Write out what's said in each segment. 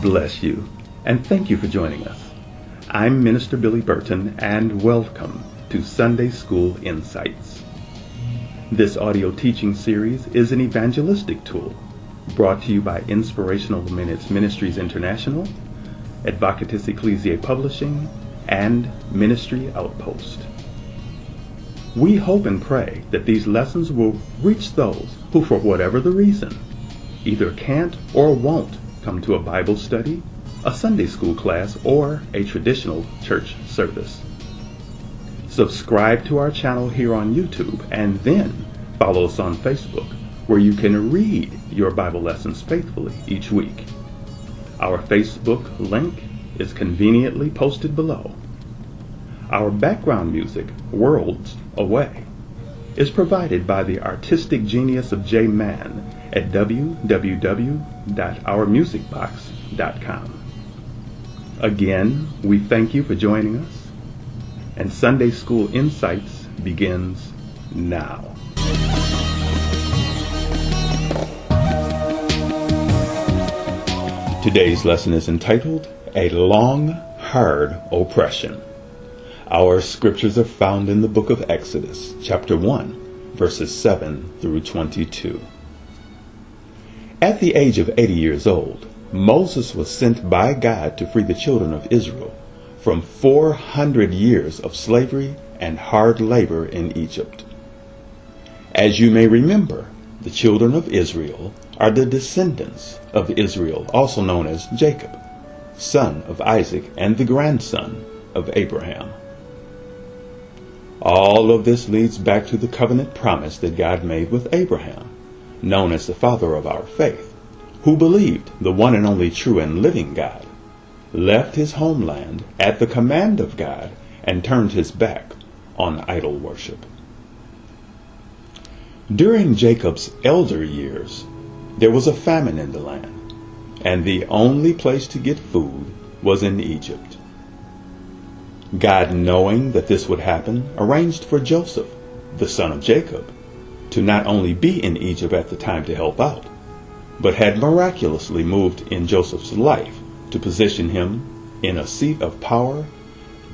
bless you, and thank you for joining us. I'm Minister Billy Burton, and welcome to Sunday School Insights. This audio teaching series is an evangelistic tool brought to you by Inspirational Minutes Ministries International, Advocatus Ecclesiae Publishing, and Ministry Outpost. We hope and pray that these lessons will reach those who, for whatever the reason, either can't or won't come to a Bible study, a Sunday school class, or a traditional church service. Subscribe to our channel here on YouTube and then follow us on Facebook, where you can read your Bible lessons faithfully each week. Our Facebook link is conveniently posted below. Our background music, Worlds Away, is provided by the artistic genius of J Man at www.ourmusicbox.com. Again, we thank you for joining us, and Sunday School Insights begins now. Today's lesson is entitled, A Long, Hard Oppression. Our scriptures are found in the book of Exodus, chapter 1, verses 7 through 22. At the age of 80 years old, Moses was sent by God to free the children of Israel from 400 years of slavery and hard labor in Egypt. As you may remember, the children of Israel are the descendants of Israel, also known as Jacob, son of Isaac and the grandson of Abraham. All of this leads back to the covenant promise that God made with Abraham, known as the father of our faith, who believed the one and only true and living God, left his homeland at the command of God, and turned his back on idol worship. During Jacob's elder years, there was a famine in the land, and the only place to get food was in Egypt. God, knowing that this would happen, arranged for Joseph, the son of Jacob, to not only be in Egypt at the time to help out, but had miraculously moved in Joseph's life to position him in a seat of power,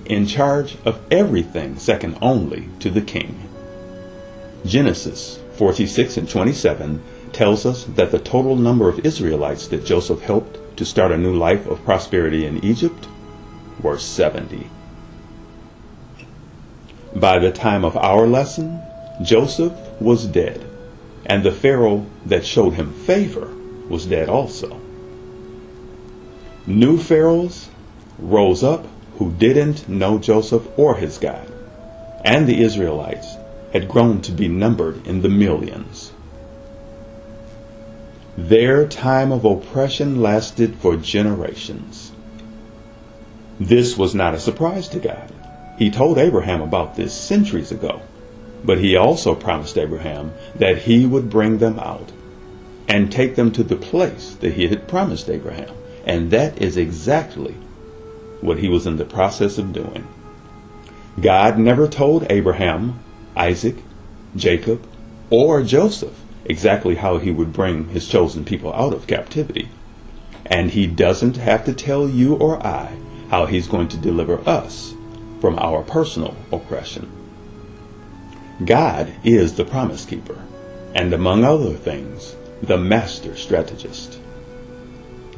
in charge of everything second only to the king. Genesis 46 and 27 tells us that the total number of Israelites that Joseph helped to start a new life of prosperity in Egypt were 70. By the time of our lesson, Joseph was dead, and the Pharaoh that showed him favor was dead also. New pharaohs rose up who didn't know Joseph or his God, and the Israelites had grown to be numbered in the millions. Their time of oppression lasted for generations. This was not a surprise to God. He told Abraham about this centuries ago, but he also promised Abraham that he would bring them out and take them to the place that he had promised Abraham. And that is exactly what he was in the process of doing. God never told Abraham, Isaac, Jacob, or Joseph exactly how he would bring his chosen people out of captivity. And he doesn't have to tell you or I how he's going to deliver us from our personal oppression. God is the promise keeper, and among other things, the master strategist.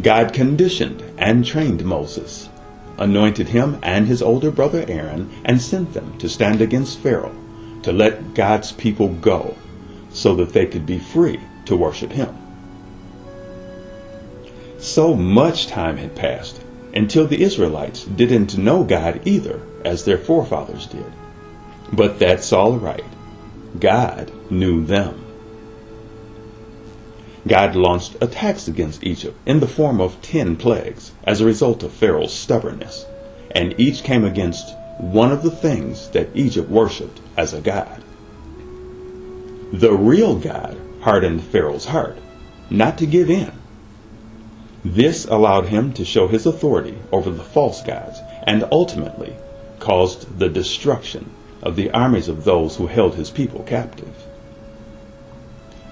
God conditioned and trained Moses, anointed him and his older brother Aaron, and sent them to stand against Pharaoh, to let God's people go, so that they could be free to worship him. So much time had passed until the Israelites didn't know God either, as their forefathers did. But that's all right. God knew them. God launched attacks against Egypt in the form of 10 plagues as a result of Pharaoh's stubbornness, and each came against one of the things that Egypt worshipped as a god. The real God hardened Pharaoh's heart, not to give in. This allowed him to show his authority over the false gods, and ultimately caused the destruction of the armies of those who held his people captive.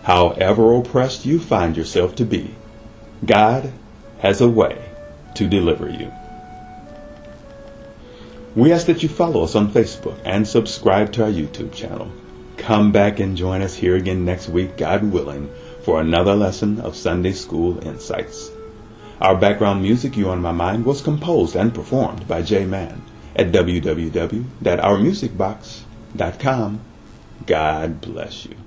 However oppressed you find yourself to be, God has a way to deliver you. We ask that you follow us on Facebook and subscribe to our YouTube channel. Come back and join us here again next week, God willing, for another lesson of Sunday School Insights. Our background music, You On My Mind, was composed and performed by J Man at www.ourmusicbox.com. God bless you.